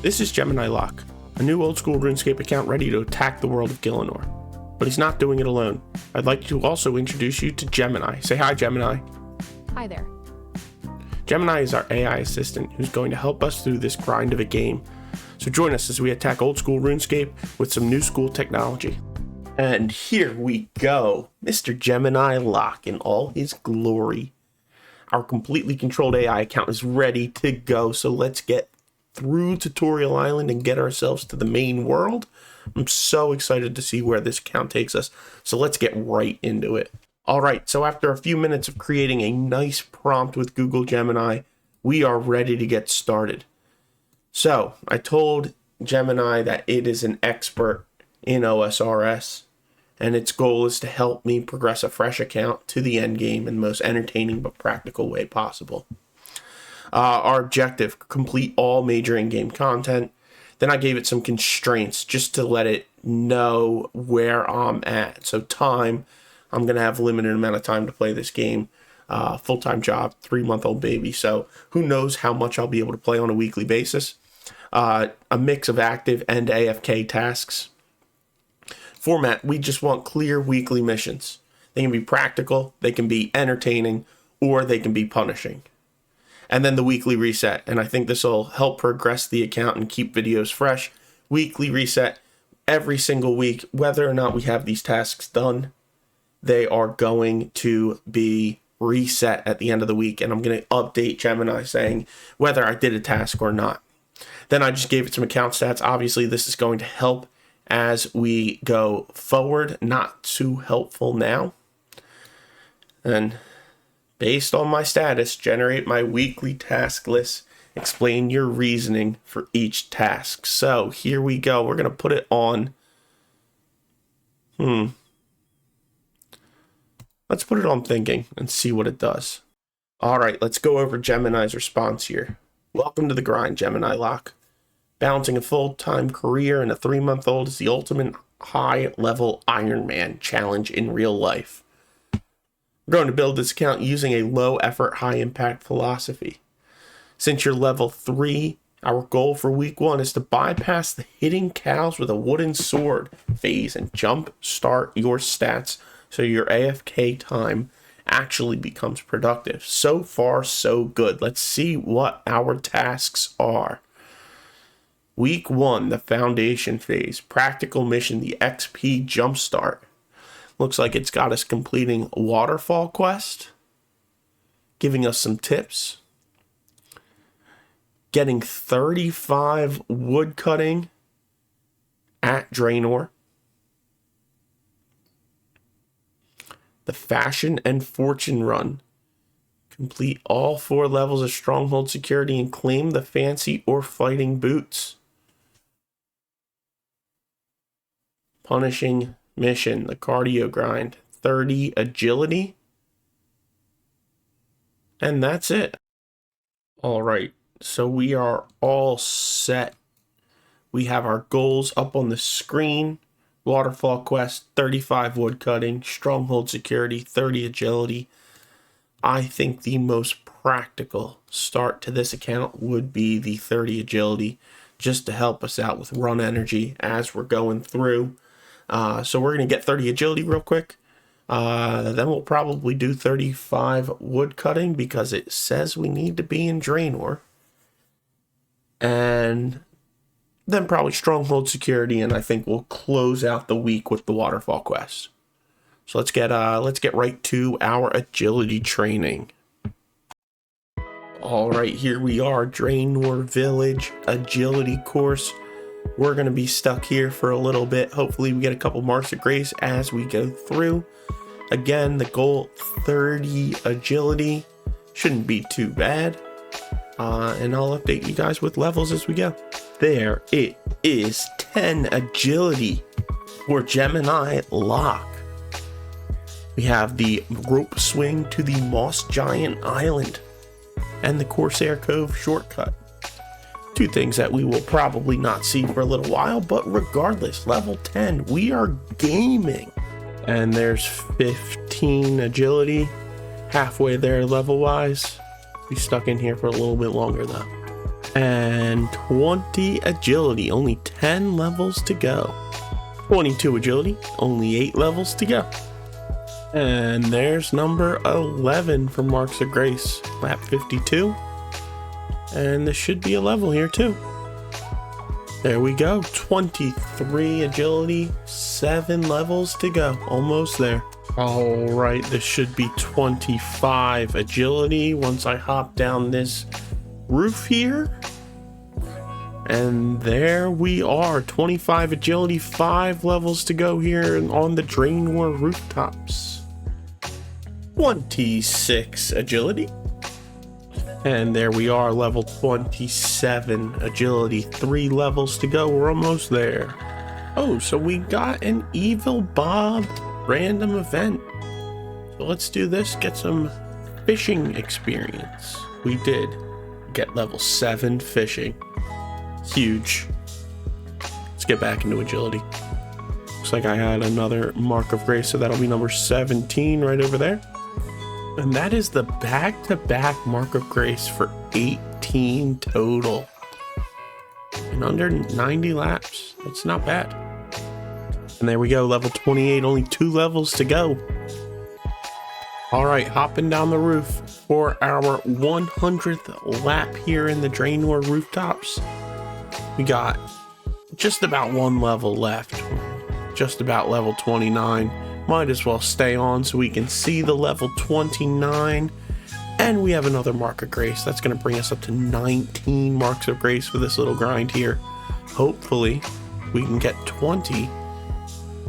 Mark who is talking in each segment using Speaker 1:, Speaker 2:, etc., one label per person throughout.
Speaker 1: This is Gemini Lock, a new Old School RuneScape account ready to attack the world of Gillinor. But he's not doing it alone. I'd like to also introduce you to Gemini. Say hi, Gemini.
Speaker 2: Hi there.
Speaker 1: Gemini is our AI assistant who's going to help us through this grind of a game. So join us as we attack Old School RuneScape with some new school technology. And here we go, Mr. Gemini Lock in all his glory. Our completely controlled AI account is ready to go, so let's get through Tutorial Island and get ourselves to the main world. I'm so excited to see where this account takes us, so let's get right into it. Alright, so after a few minutes of creating a nice prompt with Google Gemini, we are ready to get started. So, I told Gemini that it is an expert in OSRS, and its goal is to help me progress a fresh account to the end game in the most entertaining but practical way possible. Our objective, complete all major in-game content. Then I gave it some constraints just to let it know where I'm at. So time, I'm going to have a limited amount of time to play this game. Full-time job, 3-month-old baby. So who knows how much I'll be able to play on a weekly basis. A mix of active and AFK tasks. Format, we just want clear weekly missions. They can be practical, they can be entertaining, or they can be punishing. And then the weekly reset, and I think this will help progress the account and keep videos fresh. Weekly reset every single week, whether or not we have these tasks done, they are going to be reset at the end of the week, and I'm going to update Gemini saying whether I did a task or not. Then I just gave it some account stats. Obviously, this is going to help as we go forward, not too helpful now. And based on my status, generate my weekly task list. Explain your reasoning for each task. So here we go. We're going to put it on. Let's put it on thinking and see what it does. All right, let's go over Gemini's response here. Welcome to the grind, Gemini Lock. Balancing a full-time career and a 3-month-old is the ultimate high-level Iron Man challenge in real life. We're going to build this account using a low-effort, high-impact philosophy. Since you're level 3, our goal for week 1 is to bypass the hitting cows with a wooden sword phase and jump start your stats so your AFK time actually becomes productive. So far, so good. Let's see what our tasks are. Week 1, the foundation phase. Practical mission, the XP jumpstart. Looks like it's got us completing Waterfall quest, giving us some tips, getting 35 woodcutting at Draenor, the fashion and fortune run, complete all 4 levels of Stronghold security and claim the fancy or fighting boots. Punishing mission, the cardio grind, 30 agility, and that's it. All right, so we are all set. We have our goals up on the screen. Waterfall quest, 35 woodcutting, Stronghold security, 30 agility. I think the most practical start to this account would be the 30 agility, just to help us out with run energy as we're going through. So we're going to get 30 agility real quick. Then we'll probably do 35 woodcutting because it says we need to be in Draenor. And then probably Stronghold security, and I think we'll close out the week with the Waterfall quest. So let's get right to our agility training. All right, here we are, Draenor Village agility course. We're going to be stuck here for a little bit. Hopefully we get a couple marks of grace as we go through. Again, the goal, 30 agility. Shouldn't be too bad. And I'll update you guys with levels as we go. There it is, 10 agility for Gemini Lock. We have the rope swing to the Moss Giant Island and the Corsair Cove shortcut. 2 things that we will probably not see for a little while, but regardless, level 10, we are gaming. And there's 15 agility, halfway there level wise. Be stuck in here for a little bit longer though. And 20 agility, only 10 levels to go. 22 agility, only 8 levels to go. And there's number 11 for Marks of Grace, lap 52. And this should be a level here too. There we go, 23 agility, 7 levels to go, almost there. All right, this should be 25 agility once I hop down this roof here. And there we are, 25 agility, 5 levels to go here on the Drain War rooftops. 26 agility. And there we are, level 27 agility, 3 levels to go. We're almost there. Oh, so we got an Evil Bob random event. So let's do this, get some fishing experience. We did get level 7 fishing. Huge. Let's get back into agility. Looks like I had another Mark of Grace, so that'll be number 17 right over there. And that is the back-to-back Mark of Grace for 18 total. In under 90 laps. That's not bad. And there we go, level 28, only 2 levels to go. All right, hopping down the roof for our 100th lap here in the Drain War rooftops. We got just about 1 level left. Just about level 29. Might as well stay on so we can see the level 29. And we have another Mark of Grace. That's going to bring us up to 19 Marks of Grace for this little grind here. Hopefully, we can get 20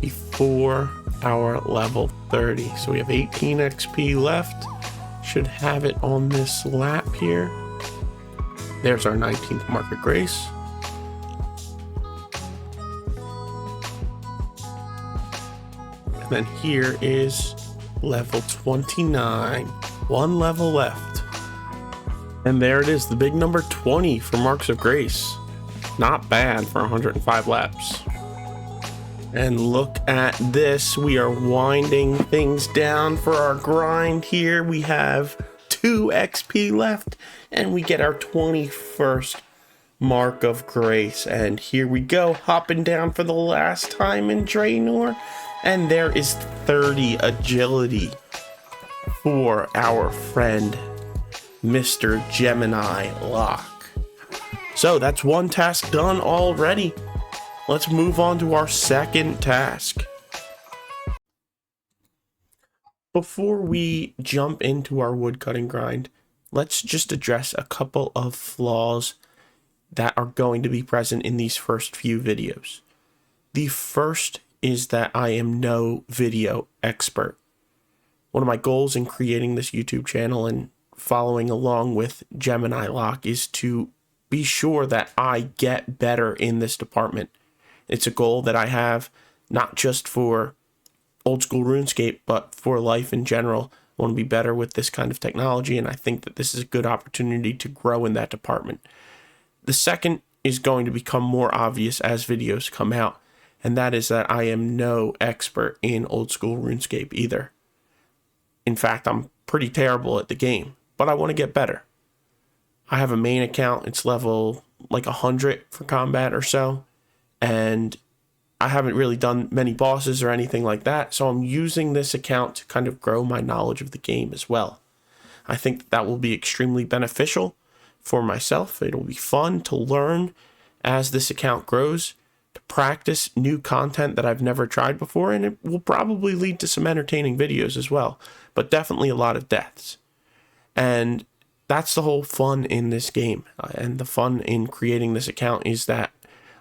Speaker 1: before our level 30. So we have 18 XP left. Should have it on this lap here. There's our 19th Mark of Grace. And then here is level 29. 1 level left. And there it is, the big number 20 for Marks of Grace. Not bad for 105 laps. And look at this. We are winding things down for our grind here. We have 2 XP left. And we get our 21st Mark of Grace. And here we go, hopping down for the last time in Draenor. And there is 30 agility for our friend, Mr. Gemini Lock. So that's 1 task done already. Let's move on to our second task. Before we jump into our woodcutting grind, let's just address a couple of flaws that are going to be present in these first few videos. The first is that I am no video expert. One of my goals in creating this YouTube channel and following along with Gemini Lock is to be sure that I get better in this department. It's a goal that I have not just for Old School RuneScape, but for life in general. I want to be better with this kind of technology, and I think that this is a good opportunity to grow in that department. The second is going to become more obvious as videos come out, and that is that I am no expert in Old School RuneScape either. In fact, I'm pretty terrible at the game, but I want to get better. I have a main account. It's level like 100 for combat or so, and I haven't really done many bosses or anything like that, so I'm using this account to kind of grow my knowledge of the game as well. I think that will be extremely beneficial for myself. It'll be fun to learn as this account grows, to practice new content that I've never tried before, and it will probably lead to some entertaining videos as well, but definitely a lot of deaths. And that's the whole fun in this game, and the fun in creating this account is that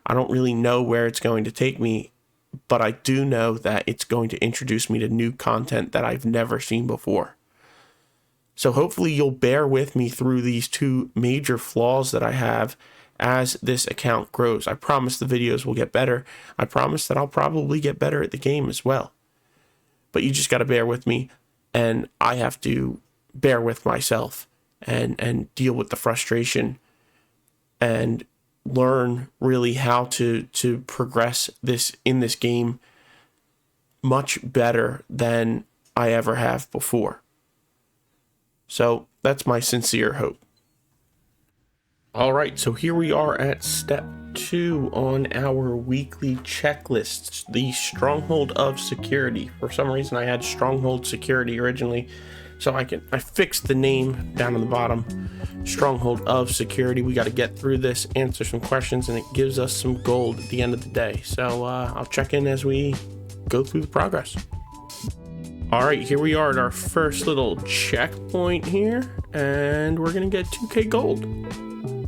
Speaker 1: I don't really know where it's going to take me, but I do know that it's going to introduce me to new content that I've never seen before. So hopefully you'll bear with me through these 2 major flaws that I have as this account grows. I promise the videos will get better. I promise that I'll probably get better at the game as well. But you just got to bear with me, and I have to bear with myself and deal with the frustration and learn really how to progress this in this game much better than I ever have before. So that's my sincere hope. All right, so here we are at step 2 on our weekly checklists, the Stronghold of Security. For some reason I had Stronghold Security originally, so I fixed the name down on the bottom. Stronghold of Security. We got to get through this, answer some questions, and it gives us some gold at the end of the day. So I'll check in as we go through the progress. All right, here we are at our first little checkpoint here, and we're gonna get 2k gold.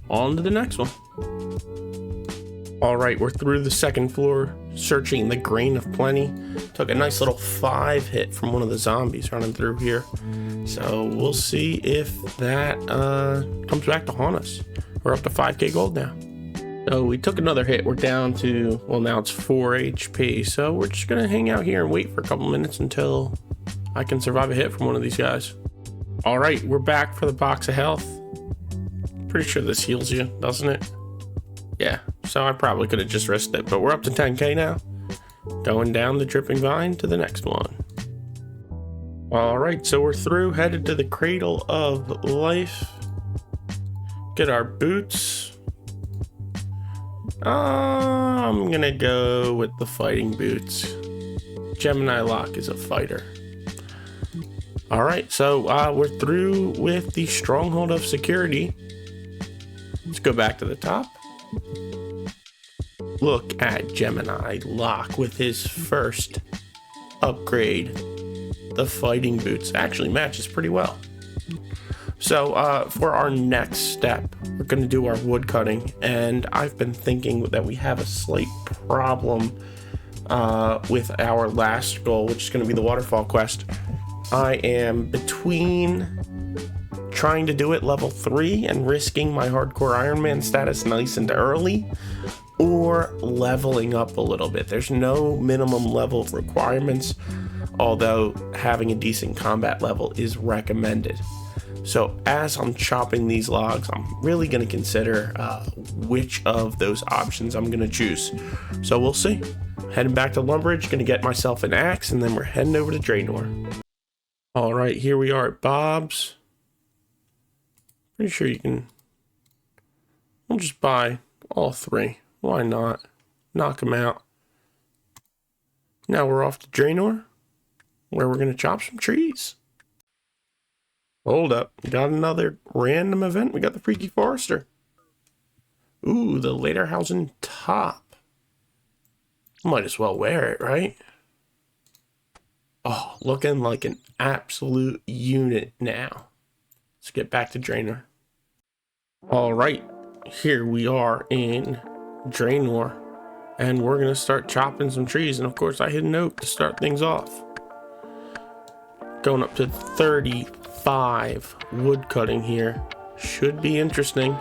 Speaker 1: On to the next one. All right, we're through the second floor, searching the Grain of Plenty. Took a nice little 5 hit from one of the zombies running through here. So we'll see if that comes back to haunt us. We're up to 5k gold now. So we took another hit. We're down to, well, now it's 4 HP. So we're just gonna hang out here and wait for a couple minutes until I can survive a hit from one of these guys. All right, we're back for the box of health. Pretty sure this heals you, doesn't it? Yeah, so I probably could have just risked it, but we're up to 10k now. Going down the dripping vine to the next one. All right, so we're through, headed to the Cradle of Life. Get our boots. I'm gonna go with the fighting boots. Gemini Lock is a fighter. All right, so we're through with the Stronghold of Security. Let's go back to the top. Look at Gemini Lock with his first upgrade. The fighting boots actually matches pretty well. So for our next step, we're going to do our woodcutting, and I've been thinking that we have a slight problem with our last goal, which is going to be the Waterfall quest. I am between trying to do it level 3 and risking my hardcore Iron Man status nice and early, or leveling up a little bit. There's no minimum level requirements, although having a decent combat level is recommended. So as I'm chopping these logs, I'm really going to consider which of those options I'm going to choose. So we'll see. Heading back to Lumbridge, going to get myself an axe, and then we're heading over to Draenor. All right, here we are at Bob's. Pretty sure you can. We'll just buy all 3. Why not? Knock them out. Now we're off to Draenor, where we're going to chop some trees. Hold up. We got another random event. We got the Freaky Forester. Ooh, the Lederhausen top. Might as well wear it, right? Oh, looking like an absolute unit now. Let's get back to Draenor. All right, here we are in Draenor, and we're gonna start chopping some trees. And of course, I hit an oak to start things off. Going up to 35 wood cutting here. Should be interesting.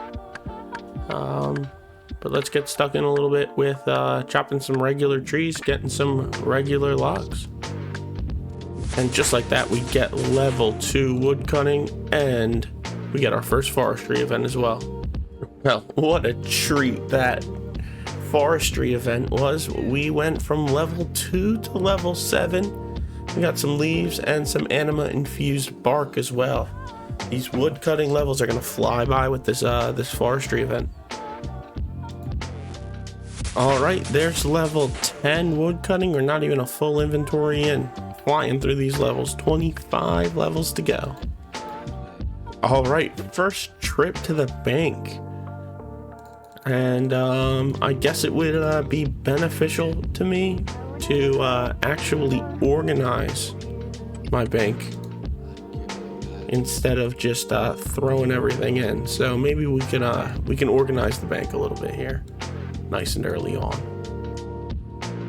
Speaker 1: But let's get stuck in a little bit with chopping some regular trees, getting some regular logs. And just like that, we get level 2 wood cutting, and we get our first forestry event as well. Well, what a treat that forestry event was. We went from level 2 to level 7. We got some leaves and some anima infused bark as well. These wood cutting levels are gonna fly by with this this forestry event. All right, there's level 10 wood cutting. We're not even a full inventory in. Flying through these levels, 25 levels to go. All right, first trip to the bank. And I guess it would be beneficial to me to actually organize my bank instead of just throwing everything in. So maybe we can organize the bank a little bit here, nice and early on.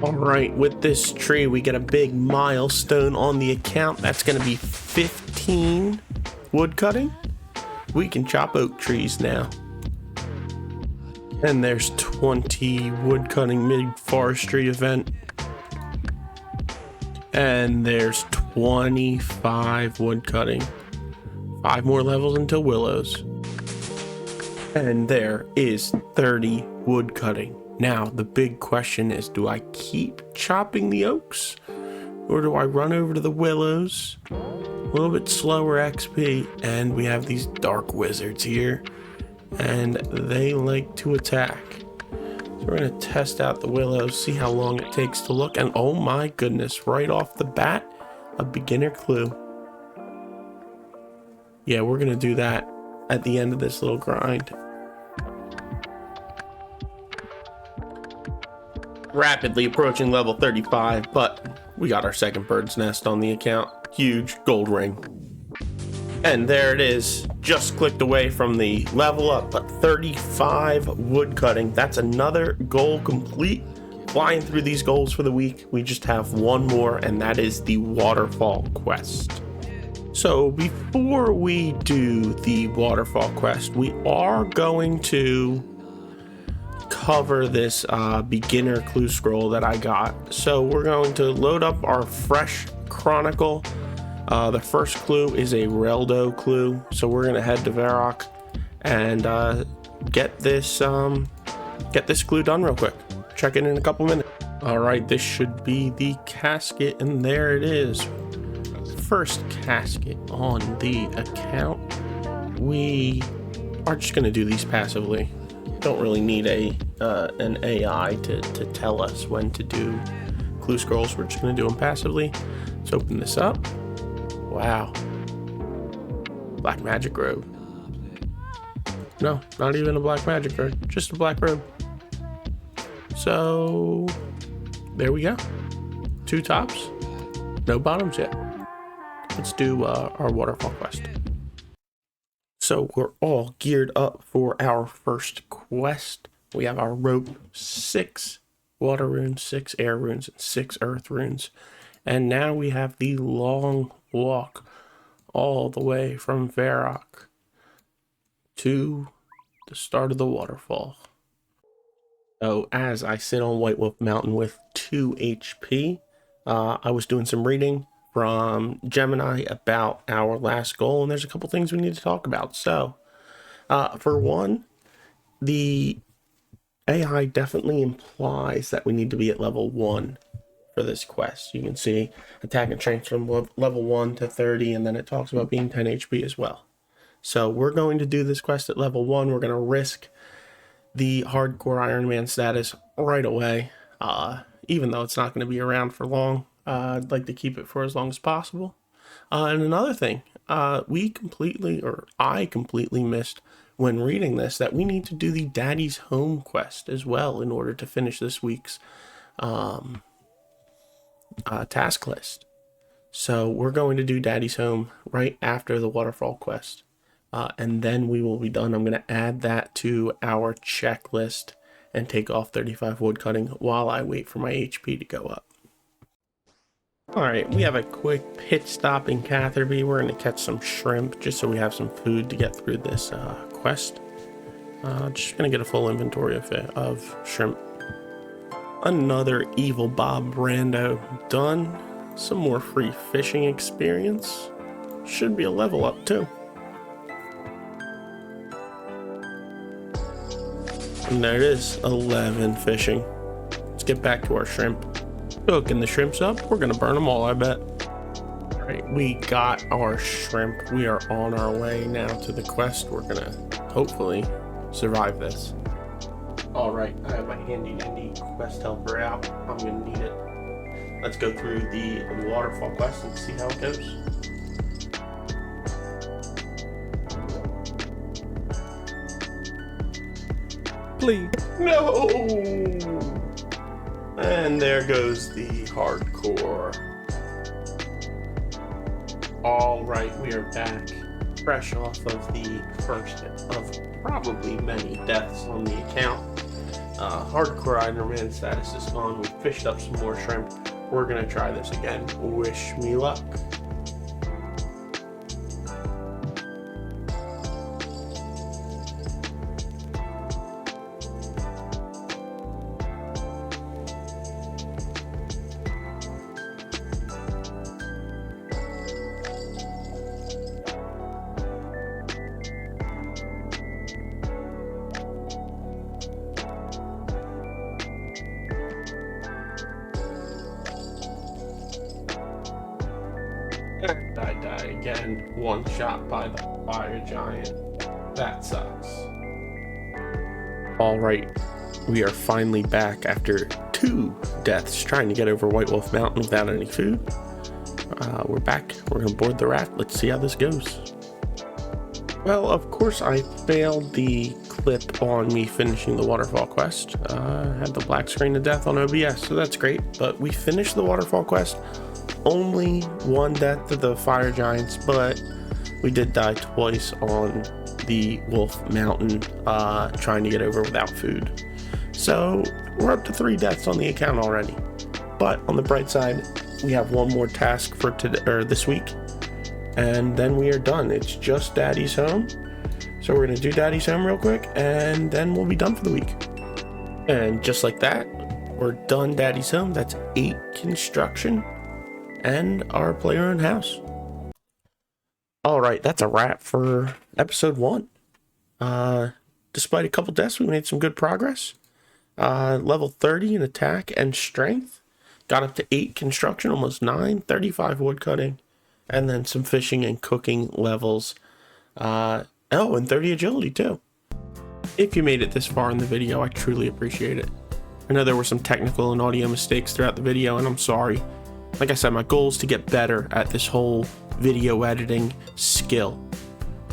Speaker 1: All right, with this tree, we get a big milestone on the account. That's going to be 15 wood cutting. We can chop oak trees now. And there's 20 wood cutting mid forestry event. And there's 25 wood cutting. 5 more levels until willows. And there is 30 wood cutting. Now, the big question is, do I keep chopping the oaks, or do I run over to the willows? A little bit slower XP, and we have these dark wizards here. and they like to attack. So we're going to test out the willows, see how long it takes to look, and oh my goodness, right off the bat, a beginner clue. Yeah, we're going to do that at the end of this little grind. Rapidly approaching level 35, but we got our second bird's nest on the account. Huge gold ring. And there it is, just clicked away from the level up, but 35 woodcutting. That's another goal complete. Flying through these goals for the week. We just have one more, and that is the Waterfall quest. So before we do the Waterfall quest, we are going to cover this beginner clue scroll that I got. So we're going to load up our fresh chronicle. The first clue is a Reldo clue, so we're gonna head to Varrock and get this clue done real quick. Check it in a couple minutes. All right, this should be the casket, and there it is. First casket on the account. We are just gonna do these passively. Don't really need an AI to tell us when to do clue scrolls. We're just gonna do them passively. Let's open this up. Wow. Black magic robe. No, not even a black magic robe, just a black robe. So there we go. 2 tops, no bottoms yet. Let's do our waterfall quest. So we're all geared up for our first quest. We have our rope, 6 water runes, 6 air runes, and 6 earth runes. And now we have the long walk all the way from Varrock to the start of the waterfall. So as I sit on White Wolf Mountain with 2 HP, I was doing some reading from Gemini about our last goal, and there's a couple things we need to talk about. So for one, the AI definitely implies that we need to be at level 1 for this quest. You can see attack and strength from level 1 to 30, and then it talks about being 10 HP as well. So we're going to do this quest at level 1. We're going to risk the hardcore Iron Man status right away, even though it's not going to be around for long. I'd like to keep it for as long as possible. And another thing, I completely missed when reading this that we need to do the Daddy's Home quest as well in order to finish this week's task list. So we're going to do Daddy's Home right after the Waterfall quest, and then we will be done. I'm going to add that to our checklist and take off 35 woodcutting while I wait for my HP to go up. All right, we have a quick pit stop in Catherby. We're going to catch some shrimp just so we have some food to get through this quest. Just going to get a full inventory of shrimp. Another Evil Bob Brando done. Some more free fishing experience. Should be a level up too. And there it is, 11 fishing. Let's get back to our shrimp. Cooking the shrimps up. We're gonna burn them all, I bet. All right, we got our shrimp. We are on our way now to the quest. We're gonna hopefully survive this. All right, I have my handy dandy quest helper out. I'm gonna need it. Let's go through the waterfall quest and see how it goes. Please. No! And there goes the hardcore. All right, we are back. Fresh off of the first of probably many deaths on the account. Hardcore Iron Man status is gone. We fished up some more shrimp. We're gonna try this again. Wish me luck. I die again, one shot by the fire giant. That sucks. All right, we are finally back after 2 deaths trying to get over White Wolf Mountain without any food. We're back. We're gonna board the raft. Let's see how this goes. Well, of course I failed the clip on me finishing the Waterfall quest. Had the black screen of death on OBS, so that's great. But we finished the Waterfall quest. Only 1 death to the fire giants, but we did die twice on the Wolf Mountain trying to get over without food. So we're up to 3 deaths on the account already. But on the bright side, we have 1 more task for today, or this week, and then we are done. It's just Daddy's home. So we're gonna do Daddy's home real quick, and then we'll be done for the week. And just like that, we're done Daddy's home. That's 8 construction and our player-owned house. All right, that's a wrap for episode 1. Despite a couple deaths, we made some good progress. Level 30 in attack and strength. Got up to 8 construction, almost 9, 35 woodcutting, and then some fishing and cooking levels. And 30 agility too. If you made it this far in the video, I truly appreciate it. I know there were some technical and audio mistakes throughout the video, and I'm sorry. Like I said, my goal is to get better at this whole video editing skill.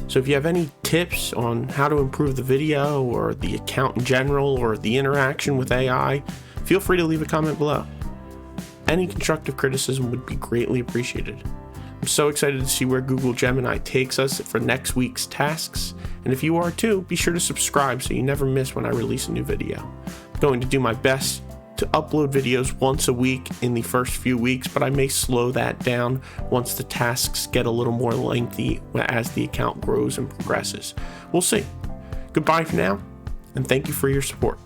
Speaker 1: So if you have any tips on how to improve the video or the account in general or the interaction with AI, feel free to leave a comment below. Any constructive criticism would be greatly appreciated. I'm so excited to see where Google Gemini takes us for next week's tasks. And if you are too, be sure to subscribe so you never miss when I release a new video. I'm going to do my best to upload videos once a week in the first few weeks, but I may slow that down once the tasks get a little more lengthy as the account grows and progresses. We'll see. Goodbye for now, and thank you for your support.